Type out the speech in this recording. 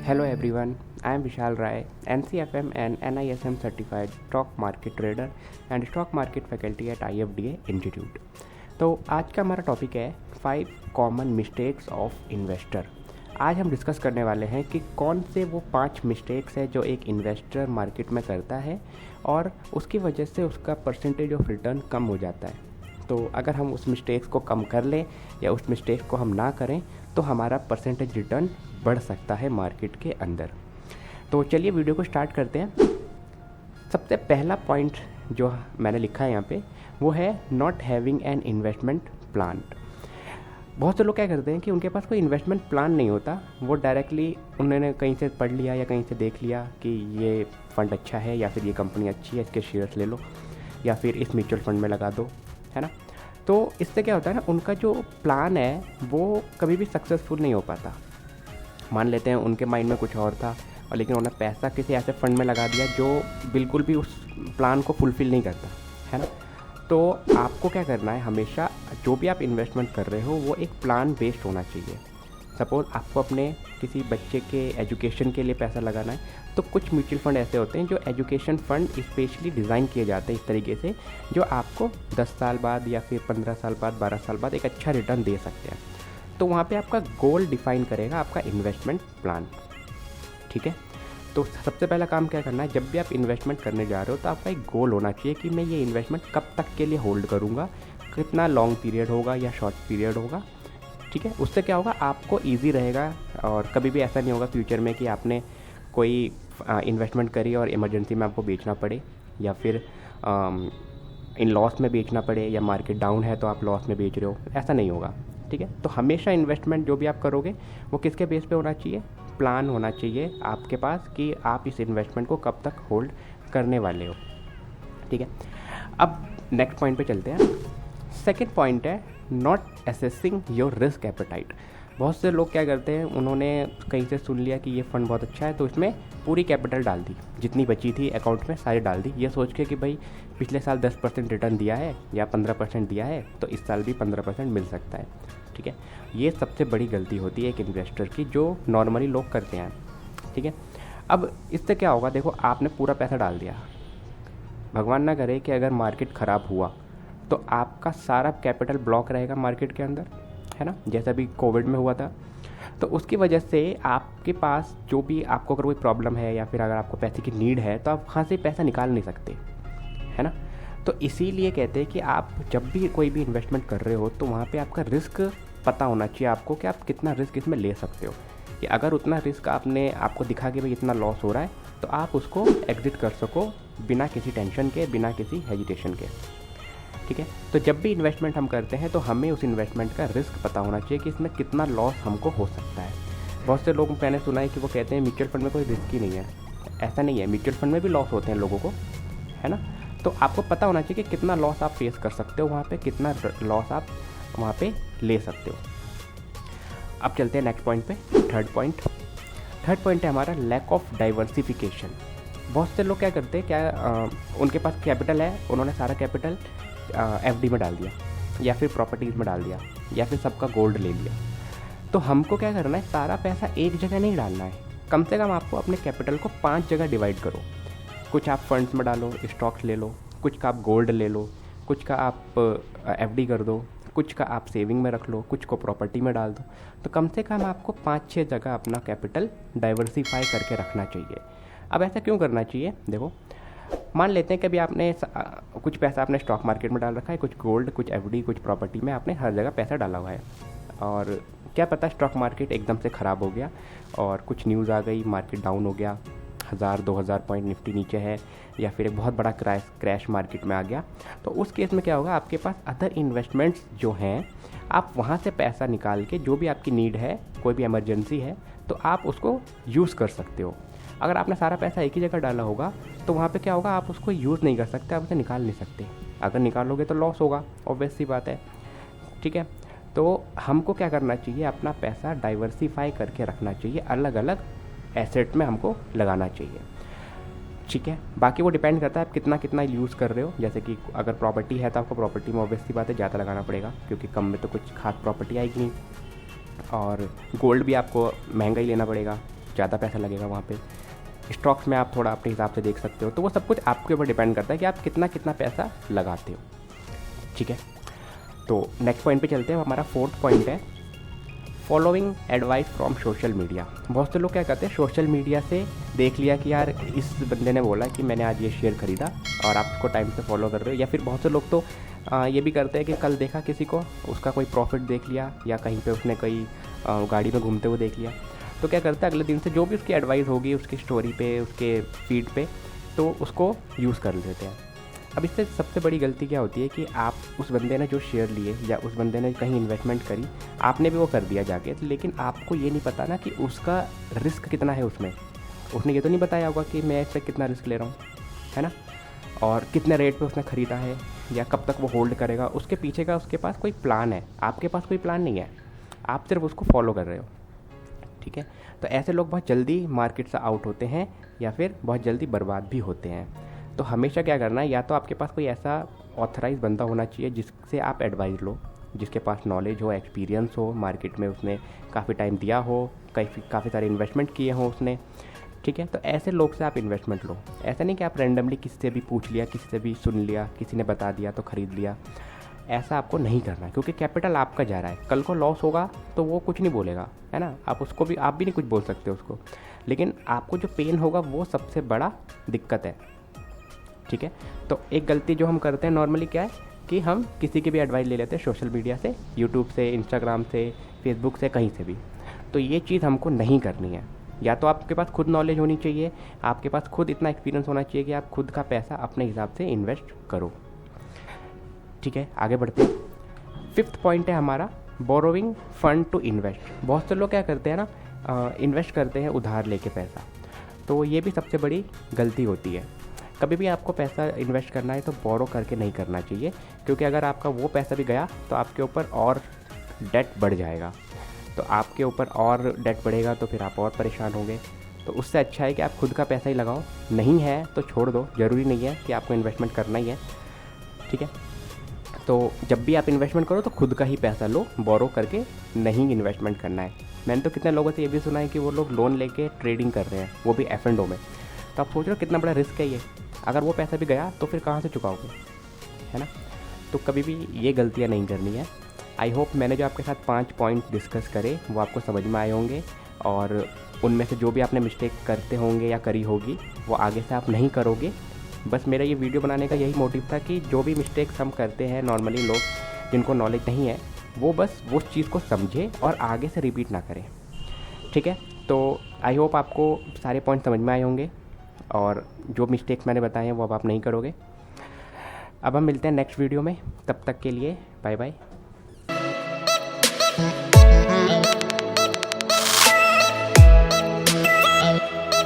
Hello everyone, I am Vishal Rai, NCFM and NISM certified stock market trader and stock market faculty at IFDA Institute। तो आज का हमारा topic है 5 common mistakes of investor. आज हम discuss करने वाले हैं कि कौन से वो 5 मिस्टेक्स है जो एक इन्वेस्टर मार्केट में करता है और उसकी वजह से उसका परसेंटेज ऑफ रिटर्न कम हो जाता है। तो अगर हम उस मिस्टेक्स को कम कर लें या उस मिस्टेक को हम ना करें तो हमारा परसेंटेज रिटर्न बढ़ सकता है मार्केट के अंदर। तो चलिए वीडियो को स्टार्ट करते हैं। सबसे पहला पॉइंट जो मैंने लिखा है यहाँ पे वो है not having an investment plan. बहुत से लोग क्या करते हैं कि उनके पास कोई इन्वेस्टमेंट प्लान नहीं होता, वो डायरेक्टली उन्होंने कहीं से पढ़ लिया या कहीं से देख लिया कि ये फ़ंड अच्छा है या फिर ये कंपनी अच्छी है, इसके शेयर्स ले लो या फिर इस म्यूचुअल फंड में लगा दो, है ना। तो इससे क्या होता है ना, उनका जो प्लान है वो कभी भी सक्सेसफुल नहीं हो पाता। मान लेते हैं उनके माइंड में कुछ और था और लेकिन उन्होंने पैसा किसी ऐसे फंड में लगा दिया जो बिल्कुल भी उस प्लान को फुलफ़िल नहीं करता, है ना। तो आपको क्या करना है, हमेशा जो भी आप इन्वेस्टमेंट कर रहे हो वो एक प्लान बेस्ड होना चाहिए। सपोज़ आपको अपने किसी बच्चे के एजुकेशन के लिए पैसा लगाना है तो कुछ म्यूचुअल फंड ऐसे होते हैं जो एजुकेशन फ़ंड स्पेशली डिज़ाइन किए जाते हैं इस तरीके से जो आपको 10 साल बाद या फिर 15 साल बाद 12 साल बाद एक अच्छा रिटर्न दे सकते हैं। तो वहाँ पे आपका गोल डिफ़ाइन करेगा आपका इन्वेस्टमेंट प्लान, ठीक है। तो सबसे पहला काम क्या करना है, जब भी आप इन्वेस्टमेंट करने जा रहे हो तो आपका एक गोल होना चाहिए कि मैं ये इन्वेस्टमेंट कब तक के लिए होल्ड करूँगा, कितना लॉन्ग पीरियड होगा या शॉर्ट पीरियड होगा, ठीक है। उससे क्या होगा, आपको ईजी रहेगा और कभी भी ऐसा नहीं होगा फ्यूचर में कि आपने कोई इन्वेस्टमेंट करी और इमरजेंसी में आपको बेचना पड़े या फिर इन लॉस में बेचना पड़े या मार्केट डाउन है तो आप लॉस में बेच रहे हो, ऐसा नहीं होगा, ठीक है। तो हमेशा इन्वेस्टमेंट जो भी आप करोगे वो किसके बेस पे होना चाहिए, प्लान होना चाहिए आपके पास कि आप इस इन्वेस्टमेंट को कब तक होल्ड करने वाले हो, ठीक है। अब नेक्स्ट पॉइंट पे चलते हैं। सेकेंड पॉइंट है not assessing your risk appetite. बहुत से लोग क्या करते हैं, उन्होंने कहीं से सुन लिया कि ये फ़ंड बहुत अच्छा है तो इसमें पूरी कैपिटल डाल दी, जितनी बची थी अकाउंट में सारी डाल दी, ये सोच के कि भाई पिछले साल 10% रिटर्न दिया है या 15% दिया है तो इस साल भी 15% मिल सकता है, ठीक है। ये सबसे बड़ी गलती होती है एक इन्वेस्टर की जो नॉर्मली लोग करते हैं, ठीक है। अब इससे क्या होगा, देखो आपने पूरा पैसा डाल दिया, भगवान ना करे कि अगर मार्केट ख़राब हुआ तो आपका सारा कैपिटल ब्लॉक रहेगा मार्केट के अंदर, है ना, जैसा भी कोविड में हुआ था। तो उसकी वजह से आपके पास जो भी आपको अगर कोई प्रॉब्लम है या फिर अगर आपको पैसे की नीड है तो आप वहाँ से पैसा निकाल नहीं सकते, है ना। तो इसीलिए कहते हैं कि आप जब भी कोई भी इन्वेस्टमेंट कर रहे हो तो वहाँ पे आपका रिस्क पता होना चाहिए आपको कि आप कितना रिस्क इसमें ले सकते हो, कि अगर उतना रिस्क आपको दिखा कि भाई इतना लॉस हो रहा है तो आप उसको एग्जिट कर सको बिना किसी टेंशन के, बिना किसी हेजिटेशन के, ठीक है। तो जब भी इन्वेस्टमेंट हम करते हैं तो हमें उस इन्वेस्टमेंट का रिस्क पता होना चाहिए कि इसमें कितना लॉस हमको हो सकता है। बहुत से लोग मैंने सुना है कि वो कहते हैं म्यूचुअल फंड में कोई रिस्क ही नहीं है, ऐसा नहीं है, म्यूचुअल फंड में भी लॉस होते हैं लोगों को, है ना। तो आपको पता होना चाहिए कि कितना लॉस आप फेस कर सकते हो वहाँ पे, कितना लॉस आप वहाँ पे ले सकते हो। अब चलते हैं नेक्स्ट पॉइंट पे। थर्ड पॉइंट है हमारा लैक ऑफ डाइवर्सिफिकेशन। बहुत से लोग क्या करते हैं, उनके पास कैपिटल है, उन्होंने सारा कैपिटल एफडी में डाल दिया या फिर प्रॉपर्टीज़ में डाल दिया या फिर सबका गोल्ड ले लिया। तो हमको क्या करना है, सारा पैसा एक जगह नहीं डालना है, कम से कम आपको अपने कैपिटल को 5 जगह डिवाइड करो। कुछ आप फंड्स में डालो, स्टॉक्स ले लो, कुछ का आप गोल्ड ले लो, कुछ का आप एफडी कर दो, कुछ का आप सेविंग में रख लो, कुछ को प्रॉपर्टी में डाल दो। तो कम से कम आपको 5-6 जगह अपना कैपिटल डाइवर्सिफाई करके रखना चाहिए। अब ऐसा क्यों करना चाहिए, देखो मान लेते हैं कि अभी आपने कुछ पैसा आपने स्टॉक मार्केट में डाल रखा है, कुछ गोल्ड, कुछ एफडी, कुछ प्रॉपर्टी में, आपने हर जगह पैसा डाला हुआ है और क्या पता स्टॉक मार्केट एकदम से ख़राब हो गया और कुछ न्यूज़ आ गई, मार्केट डाउन हो गया, 1000-2000 पॉइंट निफ्टी नीचे है या फिर एक बहुत बड़ा क्रैश मार्केट में आ गया। तो उस केस में क्या होगा, आपके पास अदर इन्वेस्टमेंट्स जो हैं आप वहाँ से पैसा निकाल के जो भी आपकी नीड है, कोई भी इमरजेंसी है तो आप उसको यूज़ कर सकते हो। अगर आपने सारा पैसा एक ही जगह डाला होगा तो वहाँ पे क्या होगा, आप उसको यूज़ नहीं कर सकते, आप उसे निकाल नहीं सकते, अगर निकालोगे तो लॉस होगा, ऑब्वियस सी बात है, ठीक है। तो हमको क्या करना चाहिए, अपना पैसा डाइवर्सिफाई करके रखना चाहिए, अलग अलग एसेट में हमको लगाना चाहिए, ठीक है। बाकी वो डिपेंड करता है आप कितना कितना यूज़ कर रहे हो। जैसे कि अगर प्रॉपर्टी है तो आपको प्रॉपर्टी में ऑब्वियस सी बात है ज़्यादा लगाना पड़ेगा क्योंकि कम में तो कुछ खास प्रॉपर्टी आएगी नहीं, और गोल्ड भी आपको महंगा ही लेना पड़ेगा, ज़्यादा पैसा लगेगा वहाँ पे। स्टॉक्स में आप थोड़ा अपने हिसाब से देख सकते हो। तो वो सब कुछ आपके ऊपर डिपेंड करता है कि आप कितना कितना पैसा लगाते हो, ठीक है। तो नेक्स्ट पॉइंट पे चलते हैं। हमारा 4th पॉइंट है following advice from social media. बहुत से लोग क्या करते हैं, सोशल मीडिया से देख लिया कि यार इस बंदे ने बोला कि मैंने आज ये शेयर खरीदा और आप उसको टाइम से फॉलो कर रहे हो। या फिर बहुत से लोग तो ये भी करते हैं कि कल देखा किसी को, उसका कोई प्रॉफिट देख लिया या कहीं पे उसने कहीं गाड़ी में घूमते हुए देख लिया, तो क्या करते हैं अगले दिन से जो भी उसकी एडवाइस होगी उसकी स्टोरी पे, उसके फीड पे, तो उसको यूज़ कर लेते हैं। अब इससे सबसे बड़ी गलती क्या होती है कि आप उस बंदे ने जो शेयर लिए या उस बंदे ने कहीं इन्वेस्टमेंट करी, आपने भी वो कर दिया जाके, लेकिन आपको ये नहीं पता ना कि उसका रिस्क कितना है उसमें। उसने ये तो नहीं बताया होगा कि मैं इससे कितना रिस्क ले रहा हूँ, है ना, और कितने रेट पे उसने ख़रीदा है या कब तक वो होल्ड करेगा। उसके पीछे का उसके पास कोई प्लान है, आपके पास कोई प्लान नहीं है, आप सिर्फ उसको फॉलो कर रहे हो, ठीक है। तो ऐसे लोग बहुत जल्दी मार्केट से आउट होते हैं या फिर बहुत जल्दी बर्बाद भी होते हैं। तो हमेशा क्या करना है, या तो आपके पास कोई ऐसा ऑथराइज बंदा होना चाहिए जिससे आप एडवाइस लो, जिसके पास नॉलेज हो, एक्सपीरियंस हो, मार्केट में उसने काफ़ी टाइम दिया हो, काफ़ी सारे इन्वेस्टमेंट किए हों उसने, ठीक है। तो ऐसे लोग से आप इन्वेस्टमेंट लो। ऐसा नहीं कि आप रैंडमली किसी से भी पूछ लिया, किसी से भी सुन लिया, किसी ने बता दिया तो ख़रीद लिया। ऐसा आपको नहीं करना, क्योंकि कैपिटल आपका जा रहा है। कल को लॉस होगा तो वो कुछ नहीं बोलेगा, है ना, आप भी नहीं कुछ बोल सकते उसको, लेकिन आपको जो पेन होगा वो सबसे बड़ा दिक्कत है, ठीक है। तो एक गलती जो हम करते हैं नॉर्मली क्या है कि हम किसी की भी एडवाइस ले लेते हैं सोशल मीडिया से, यूट्यूब से, इंस्टाग्राम से, फेसबुक से, कहीं से भी। तो ये चीज़ हमको नहीं करनी है। या तो आपके पास खुद नॉलेज होनी चाहिए, आपके पास खुद इतना एक्सपीरियंस होना चाहिए कि आप खुद का पैसा अपने हिसाब से इन्वेस्ट करो, ठीक है। आगे बढ़ते हैं। 5th पॉइंट है हमारा बोरोइंग फंड टू इन्वेस्ट। बहुत से लोग क्या करते हैं ना, इन्वेस्ट करते हैं उधार लेके पैसा, तो ये भी सबसे बड़ी गलती होती है। कभी भी आपको पैसा इन्वेस्ट करना है तो बोरो करके नहीं करना चाहिए, क्योंकि अगर आपका वो पैसा भी गया तो आपके ऊपर और डेट बढ़ जाएगा। तो आपके ऊपर और डेट बढ़ेगा तो फिर आप और परेशान होंगे। तो उससे अच्छा है कि आप खुद का पैसा ही लगाओ, नहीं है तो छोड़ दो, ज़रूरी नहीं है कि आपको इन्वेस्टमेंट करना ही है, ठीक है। तो जब भी आप इन्वेस्टमेंट करो तो खुद का ही पैसा लो, बोरो करके नहीं इन्वेस्टमेंट करना है। मैंने तो कितने लोगों से ये भी सुना है कि वो लोग लोन लेके ट्रेडिंग कर रहे हैं, वो भी F&O में। तो आप सोच रहे हो कितना बड़ा रिस्क है ये। अगर वो पैसा भी गया तो फिर कहाँ से चुकाओगे, है ना। तो कभी भी ये गलतियाँ नहीं करनी है। आई होप मैंने जो आपके साथ 5 पॉइंट डिस्कस करे वो आपको समझ में आए होंगे, और उनमें से जो भी आपने मिस्टेक करते होंगे या करी होगी वो आगे से आप नहीं करोगे। बस मेरा ये वीडियो बनाने का यही मोटिव था कि जो भी मिस्टेक्स हम करते हैं नॉर्मली, लोग जिनको नॉलेज नहीं है वो बस वो चीज़ को समझे और आगे से रिपीट ना करें, ठीक है। तो आई होप आपको सारे पॉइंट समझ में आए होंगे और जो मिस्टेक्स मैंने बताए हैं वो अब आप नहीं करोगे। अब हम मिलते हैं नेक्स्ट वीडियो में, तब तक के लिए बाय बाय।